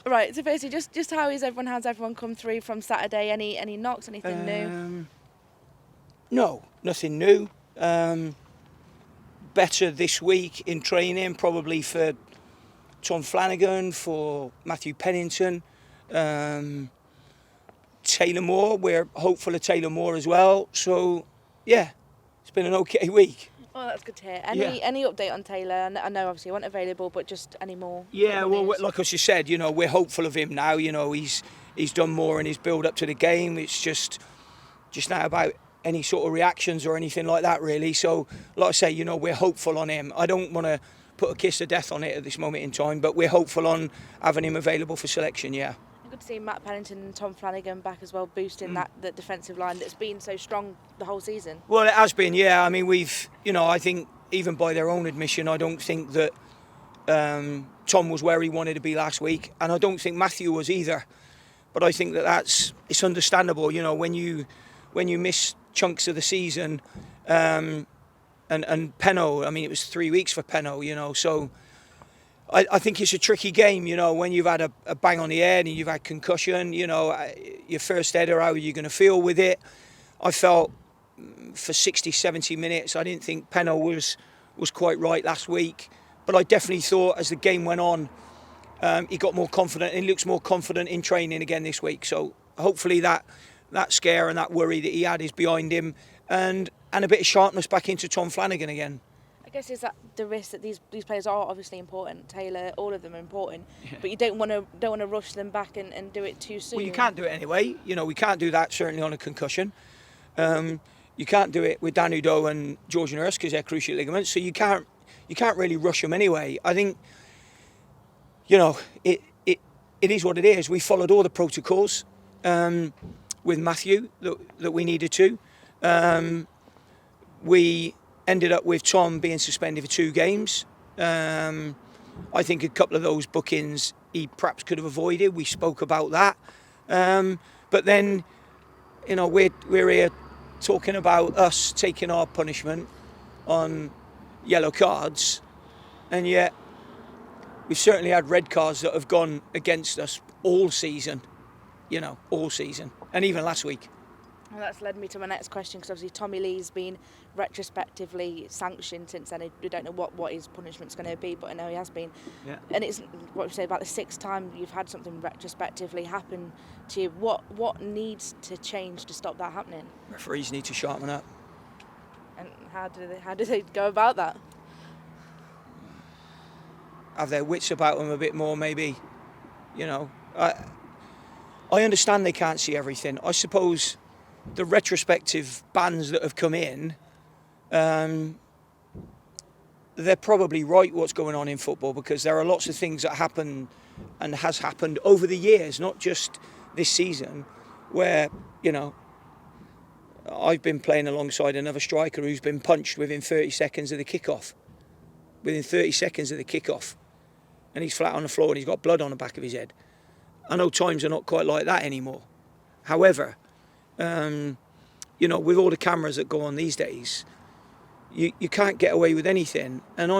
Right, so basically just how's everyone come through from Saturday? Any knocks, anything new? No, nothing new. Better this week in training, probably for Tom Flanagan, for Matthew Pennington, Taylor Moore. We're hopeful of Taylor Moore as well. So, yeah, it's been an okay week. Oh, that's good to hear. Any update on Taylor? I know obviously he wasn't available, but just any more? Yeah, well, like I just said, we're hopeful of him now. He's done more in his build up to the game. It's just now about any sort of reactions or anything like that, really. So, like I say, we're hopeful on him. I don't want to put a kiss of death on it at this moment in time, but we're hopeful on having him available for selection, yeah. Good to see Matt Pennington and Tom Flanagan back as well, boosting that defensive line that's been so strong the whole season. Well, it has been, yeah. I mean, I think even by their own admission, I don't think that Tom was where he wanted to be last week, and I don't think Matthew was either. But I think it's understandable, when you miss chunks of the season, and Penno, I mean, it was 3 weeks for Penno, so I think it's a tricky game, when you've had a bang on the head and you've had concussion, your first header, how are you going to feel with it? I felt for 60, 70 minutes, I didn't think Penno was quite right last week, but I definitely thought as the game went on, he got more confident and he looks more confident in training again this week. So hopefully that scare and that worry that he had is behind him, and a bit of sharpness back into Tom Flanagan again. I guess is that the risk that these players are obviously important. Taylor, all of them are important, but you don't want to rush them back and do it too soon. Well, you can't do it anyway. We can't do that certainly on a concussion. You can't do it with Dan Udoh and George Nurse because they're cruciate ligaments. So you can't really rush them anyway. I think it is what it is. We followed all the protocols with Matthew that we needed to. We ended up with Tom being suspended for 2 games. I think a couple of those bookings he perhaps could have avoided. We spoke about that. But then, we're here talking about us taking our punishment on yellow cards, and yet we've certainly had red cards that have gone against us all season, all season, and even last week. Well, that's led me to my next question, because obviously Tommy Lee's been retrospectively sanctioned since then. We don't know what his punishment's going to be, but I know he has been. Yeah. And it's what we say about the 6th time you've had something retrospectively happen to you. What needs to change to stop that happening? Referees need to sharpen up. And how do they go about that? Have their wits about them a bit more, maybe. I understand they can't see everything. I suppose the retrospective bans that have come in, they're probably right what's going on in football, because there are lots of things that happen and has happened over the years, not just this season, where, I've been playing alongside another striker who's been punched within 30 seconds of the kickoff. Within 30 seconds of the kickoff. And he's flat on the floor and he's got blood on the back of his head. I know times are not quite like that anymore. However, with all the cameras that go on these days, you can't get away with anything. And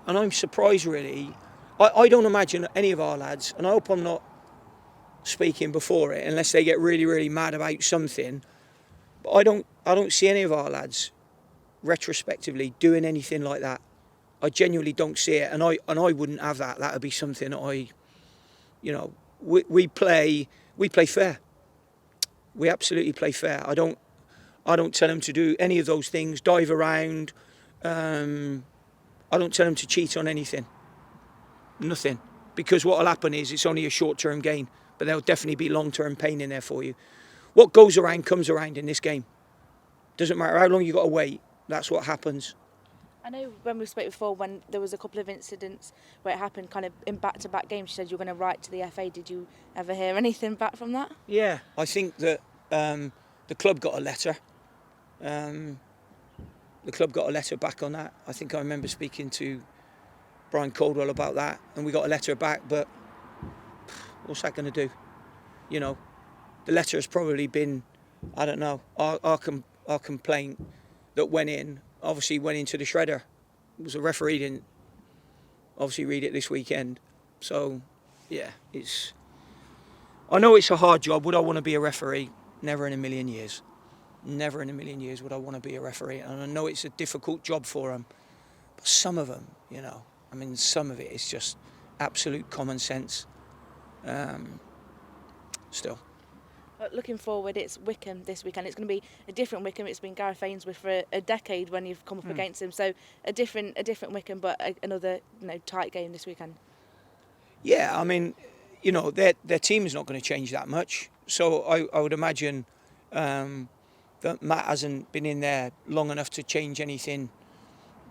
I'm surprised, really. I don't imagine any of our lads, and I hope I'm not speaking before it, unless they get really, really mad about something. But I don't see any of our lads retrospectively doing anything like that. I genuinely don't see it, and I wouldn't have that. That would be something that we play fair. We absolutely play fair. I don't tell them to do any of those things, dive around. I don't tell them to cheat on anything. Nothing. Because what will happen is it's only a short-term gain, but there'll definitely be long-term pain in there for you. What goes around comes around in this game. Doesn't matter how long you've got to wait, that's what happens. I know when we spoke before, when there was a couple of incidents where it happened kind of in back-to-back games, you said you were going to write to the FA. Did you ever hear anything back from that? Yeah, I think that the club got a letter. The club got a letter back on that. I think I remember speaking to Brian Caldwell about that, and we got a letter back, but what's that going to do? The letter has probably been, I don't know, our complaint that went in, obviously went into the shredder. It was a referee didn't obviously read it this weekend. So, yeah, it's I know it's a hard job. Would I want to be a referee? Never in a million years. Never in a million years would I want to be a referee. And I know it's a difficult job for them. But some of them, you know, I mean, some of it is just absolute common sense. Still. Looking forward, it's Wycombe this weekend. It's going to be a different Wycombe. It's been Gareth Ainsworth for a decade when you've come up against him. So a different Wycombe, but another tight game this weekend. Yeah, I mean, you know, their team is not going to change that much. So I would imagine that Matt hasn't been in there long enough to change anything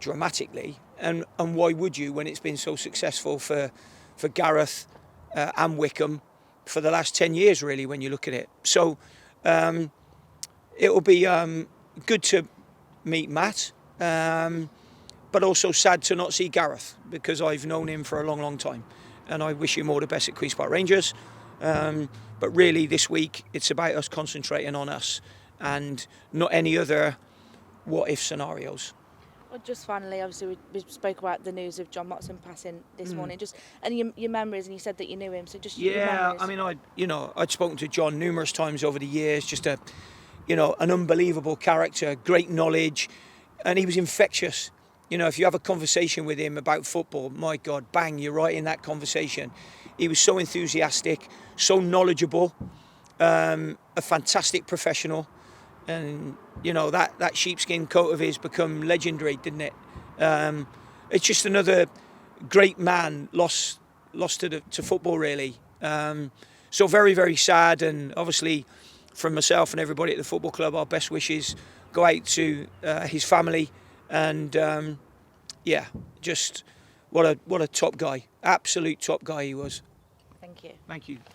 dramatically. And why would you when it's been so successful for Gareth and Wycombe for the last 10 years, really, when you look at it. So it will be good to meet Matt, but also sad to not see Gareth, because I've known him for a long, long time. And I wish him all the best at Queen's Park Rangers. But really, this week, it's about us concentrating on us and not any other what-if scenarios. Well, just finally, obviously, we spoke about the news of John Motson passing this morning. And your memories, and you said that you knew him. So just your memories. I mean, I'd spoken to John numerous times over the years. Just an unbelievable character, great knowledge, and he was infectious. You know, if you have a conversation with him about football, my God, bang, you're right in that conversation. He was so enthusiastic, so knowledgeable, a fantastic professional. And, you know, that sheepskin coat of his become legendary, didn't it? It's just another great man lost to football, really. So very, very sad. And obviously, from myself and everybody at the football club, our best wishes go out to his family. And, just what a top guy. Absolute top guy he was. Thank you. Thank you.